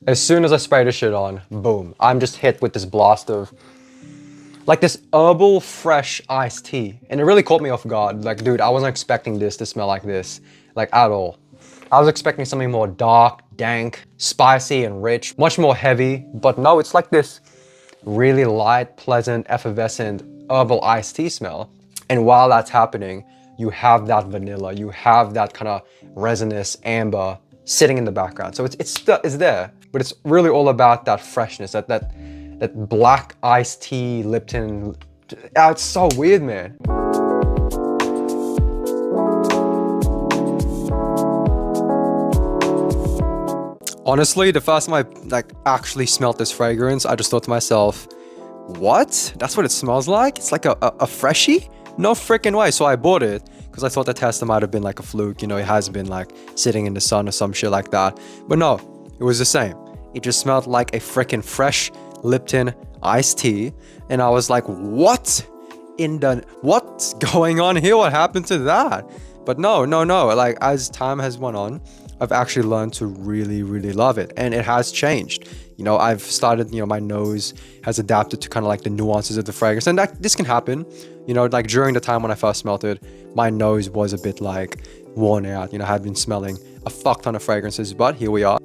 As soon as I spray this shit on, boom, I'm just hit with this blast of like this herbal fresh iced tea. And it really caught me off guard. Like, dude, I wasn't expecting this to smell like this, like at all. I was expecting something more dark, dank, spicy and rich, much more heavy, but no, it's like this really light, pleasant, effervescent herbal iced tea smell. And while that's happening, you have that vanilla, you have that kind of resinous amber sitting in the background. So it's there, but it's really all about that freshness, that black iced tea Lipton. It's so weird, man. Honestly, the first time I actually smelled this fragrance, I just thought to myself, what? That's what it smells like? It's like a freshie? No freaking way. So I bought it because I thought the tester might have been like a fluke. You know, it has been like sitting in the sun or some shit like that. But no, it was the same. It just smelled like a freaking fresh Lipton iced tea. And I was like, what's going on here? What happened to that? But no. Like, as time has went on, I've actually learned to really, really love it. And it has changed. You know, I've started, you know, my nose has adapted to kind of like the nuances of the fragrance. And this can happen, you know, like during the time when I first smelled it, my nose was a bit like worn out. You know, I had been smelling a fuck ton of fragrances, but here we are.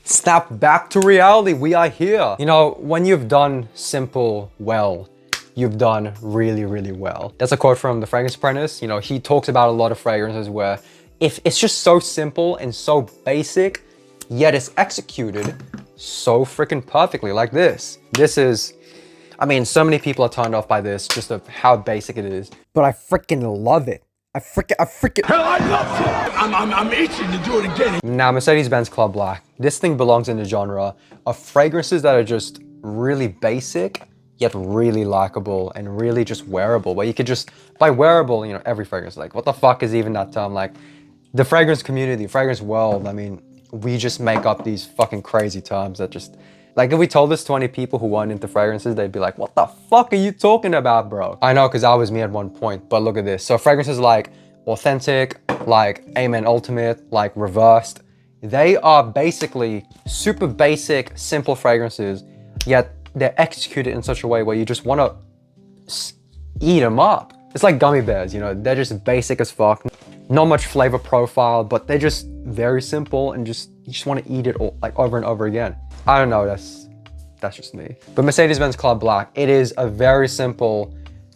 Snap back to reality. We are here. You know, when you've done simple well, you've done really, really well. That's a quote from The Fragrance Apprentice. You know, he talks about a lot of fragrances where if it's just so simple and so basic, yet it's executed so freaking perfectly, like this. This is, I mean, so many people are turned off by this, just of how basic it is. But I freaking love it. I freaking Hell, I love it. I'm itching to do it again. Now, Mercedes-Benz Club Black, this thing belongs in the genre of fragrances that are just really basic, yet really likable and really just wearable. Where you could just, by wearable, you know, every fragrance, like what the fuck is even that term? Like the fragrance community, fragrance world, I mean, we just make up these fucking crazy terms that just, like if we told this to 20 people who weren't into fragrances, they'd be like, what the fuck are you talking about, bro? I know, because that was me at one point, but look at this. So fragrances like Authentic, like Amen Ultimate, like Reversed, they are basically super basic, simple fragrances, yet they're executed in such a way where you just want to eat them up. It's like gummy bears, you know, they're just basic as fuck. Not much flavor profile, but they're just very simple and just, you just want to eat it all, like over and over again. I don't know, that's just me. But Mercedes-Benz Club Black, it is a very simple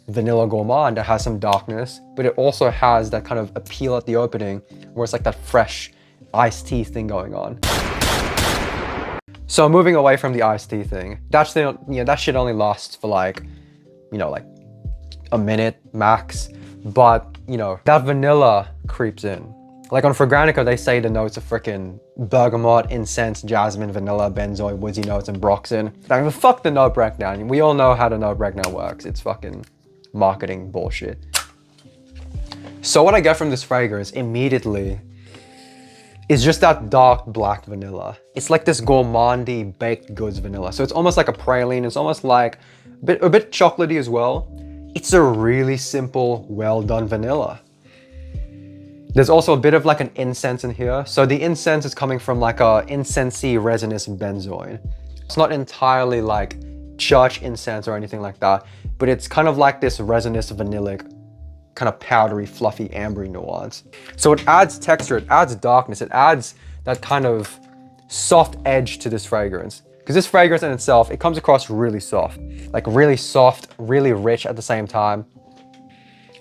vanilla gourmand that has some darkness, but it also has that kind of appeal at the opening where it's like that fresh iced tea thing going on. So moving away from the iced tea thing, that shit only lasts for like, you know, like a minute max. But, you know, that vanilla creeps in. Like on Fragrantica, they say the notes are freaking bergamot, incense, jasmine, vanilla, benzoin, woodsy notes, and broxin. Like, fuck the note breakdown. We all know how the note breakdown works. It's fucking marketing bullshit. So what I get from this fragrance immediately is just that dark black vanilla. It's like this gourmandy baked goods vanilla. So it's almost like a praline. It's almost like a bit chocolatey as well. It's a really simple, well done vanilla. There's also a bit of like an incense in here. So the incense is coming from like a incensey resinous benzoin. It's not entirely like church incense or anything like that, but it's kind of like this resinous vanillic, kind of powdery, fluffy, ambery nuance. So it adds texture, it adds darkness, it adds that kind of soft edge to this fragrance. Because this fragrance in itself, it comes across really soft, really rich at the same time,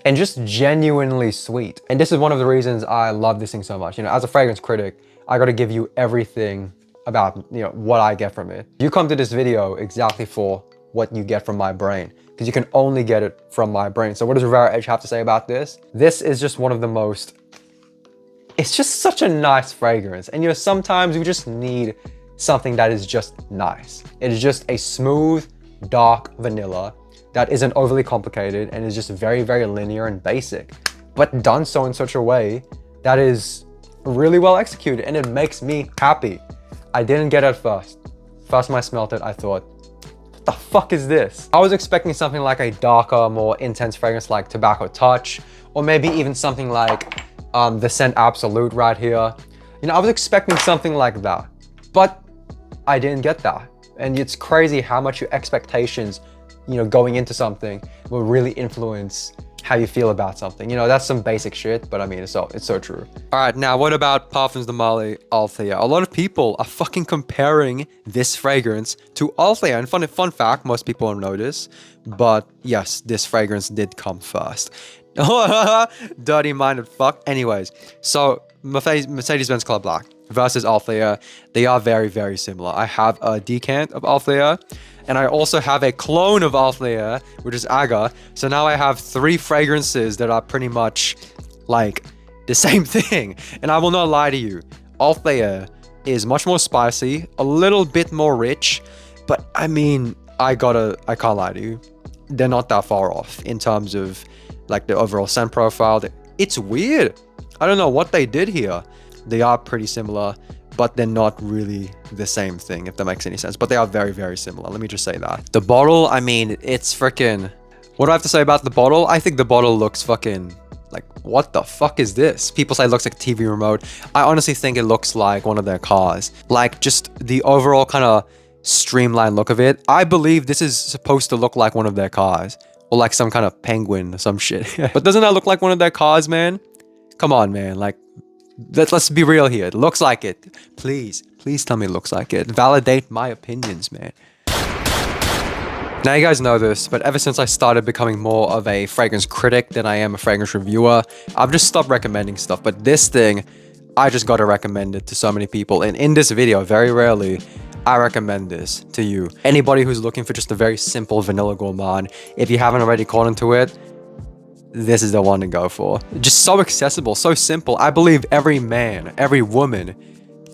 and just genuinely sweet. And this is one of the reasons I love this thing so much. You know, as a fragrance critic, I gotta give you everything about, you know, what I get from it. You come to this video exactly for what you get from my brain, because you can only get it from my brain. So what does Rivera Edge have to say about this? This is just one of the most, it's just such a nice fragrance. And you know, sometimes we just need something that is just nice. It is just a smooth, dark vanilla that isn't overly complicated and is just very, very linear and basic, but done so in such a way that is really well executed, and it makes me happy. I didn't get it first. First time I smelled it, I thought, what the fuck is this? I was expecting something like a darker, more intense fragrance like Tobacco Touch, or maybe even something like the scent Absolute right here. You know, I was expecting something like that. But I didn't get that. And it's crazy how much your expectations, you know, going into something will really influence how you feel about something. You know, that's some basic shit, but I mean, it's so true. All right, now what about Parfums de Marly Althea? A lot of people are fucking comparing this fragrance to Althea. And fun fact, most people don't know this, but yes, this fragrance did come first. Dirty-minded fuck. Anyways, so Mercedes-Benz Club Black versus Althea, they are very, very similar. I have a decant of Althea, and I also have a clone of Althea, which is Aga. So now I have 3 fragrances that are pretty much like the same thing. And I will not lie to you, Althea is much more spicy, a little bit more rich, but I mean, I can't lie to you, they're not that far off in terms of like the overall scent profile. It's weird. I don't know what they did here. They are pretty similar, but they're not really the same thing, if that makes any sense. But they are very, very similar. Let me just say that. The bottle, I mean, it's freaking... What do I have to say about the bottle? I think the bottle looks fucking... Like, what the fuck is this? People say it looks like a TV remote. I honestly think it looks like one of their cars. Like, just the overall kind of streamlined look of it. I believe this is supposed to look like one of their cars. Or like some kind of penguin or some shit. But doesn't that look like one of their cars, man? Come on, man. Like, let's be real here. It looks like it. Please tell me it looks like it. Validate my opinions, man. Now you guys know this, but ever since I started becoming more of a fragrance critic than I am a fragrance reviewer, I've just stopped recommending stuff. But this thing, I just gotta recommend it to so many people. And in this video, very rarely, I recommend this to you. Anybody who's looking for just a very simple vanilla gourmand, if you haven't already caught into it, this is the one to go for. Just so accessible, so simple. I believe every man, every woman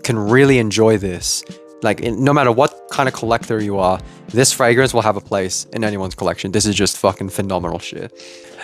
can really enjoy this. Like, no matter what kind of collector you are, this fragrance will have a place in anyone's collection. This is just fucking phenomenal shit.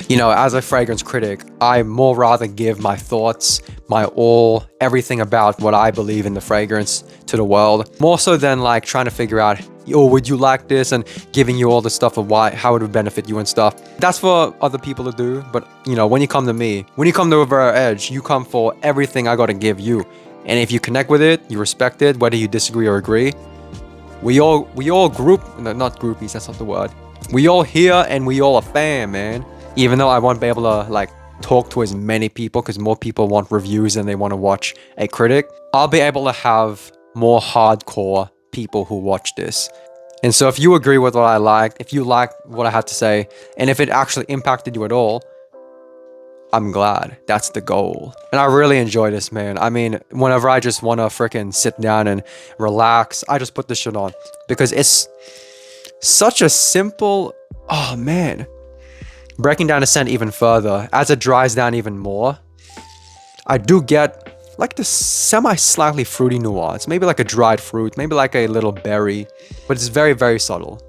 You know, as a fragrance critic, I more rather give my thoughts, my all, everything about what I believe in the fragrance to the world, more so than like trying to figure out, oh, would you like this, and giving you all the stuff of how it would benefit you and stuff. That's for other people to do. But you know, when you come to me, when you come to Rivera Edge, you come for everything I gotta give you. And if you connect with it, you respect it, whether you disagree or agree. We all not groupies, that's not the word. We all here and we all a fan, man. Even though I won't be able to like talk to as many people because more people want reviews than they want to watch a critic, I'll be able to have more hardcore people who watch this. And so if you agree with what I liked, if you like what I had to say, and if it actually impacted you at all, I'm glad. That's the goal. And I really enjoy this, man. I mean, whenever I just want to freaking sit down and relax, I just put this shit on because it's such a simple, oh man. Breaking down the scent even further, as it dries down even more, I do get like this slightly fruity nuance, maybe like a dried fruit, maybe like a little berry, but it's very, very subtle.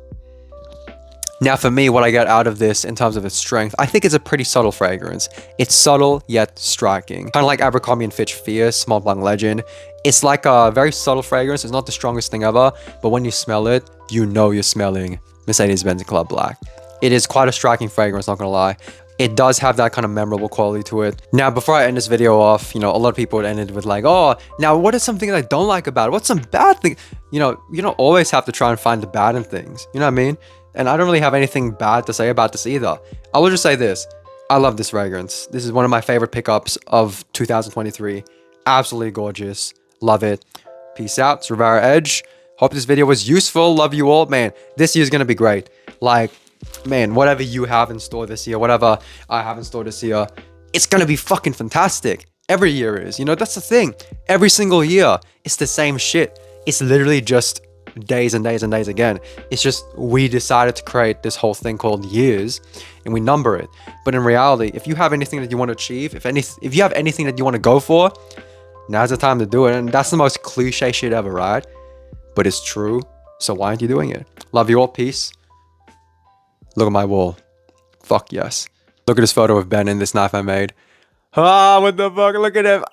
Now for me, what I get out of this in terms of its strength, I think it's a pretty subtle fragrance. It's subtle yet striking. Kind of like Abercrombie & Fitch Fierce, Mont Blanc Legend. It's like a very subtle fragrance. It's not the strongest thing ever, but when you smell it, you know you're smelling Mercedes-Benz Club Black. It is quite a striking fragrance, not gonna lie. It does have that kind of memorable quality to it. Now, before I end this video off, you know, a lot of people would end it with like, oh, now what is something that I don't like about it? What's some bad thing? You know, you don't always have to try and find the bad in things. You know what I mean? And I don't really have anything bad to say about this either. I will just say this. I love this fragrance. This is one of my favorite pickups of 2023. Absolutely gorgeous. Love it. Peace out. It's Rivera Edge. Hope this video was useful. Love you all. Man, this year's gonna be great. Like, man, whatever you have in store this year, whatever I have in store this year, it's gonna be fucking fantastic. Every year is. You know, that's the thing. Every single year, it's the same shit. It's literally just days and days and days again. It's just we decided to create this whole thing called years and we number it. But in reality, if you have anything that you want to achieve, if you have anything that you want to go for, now's the time to do it. And that's the most cliche shit ever, right? But it's true. So why aren't you doing it? Love you all. Peace. Look at my wall. Fuck yes. Look at this photo of Ben in this knife I made. Ah, what the fuck? Look at him.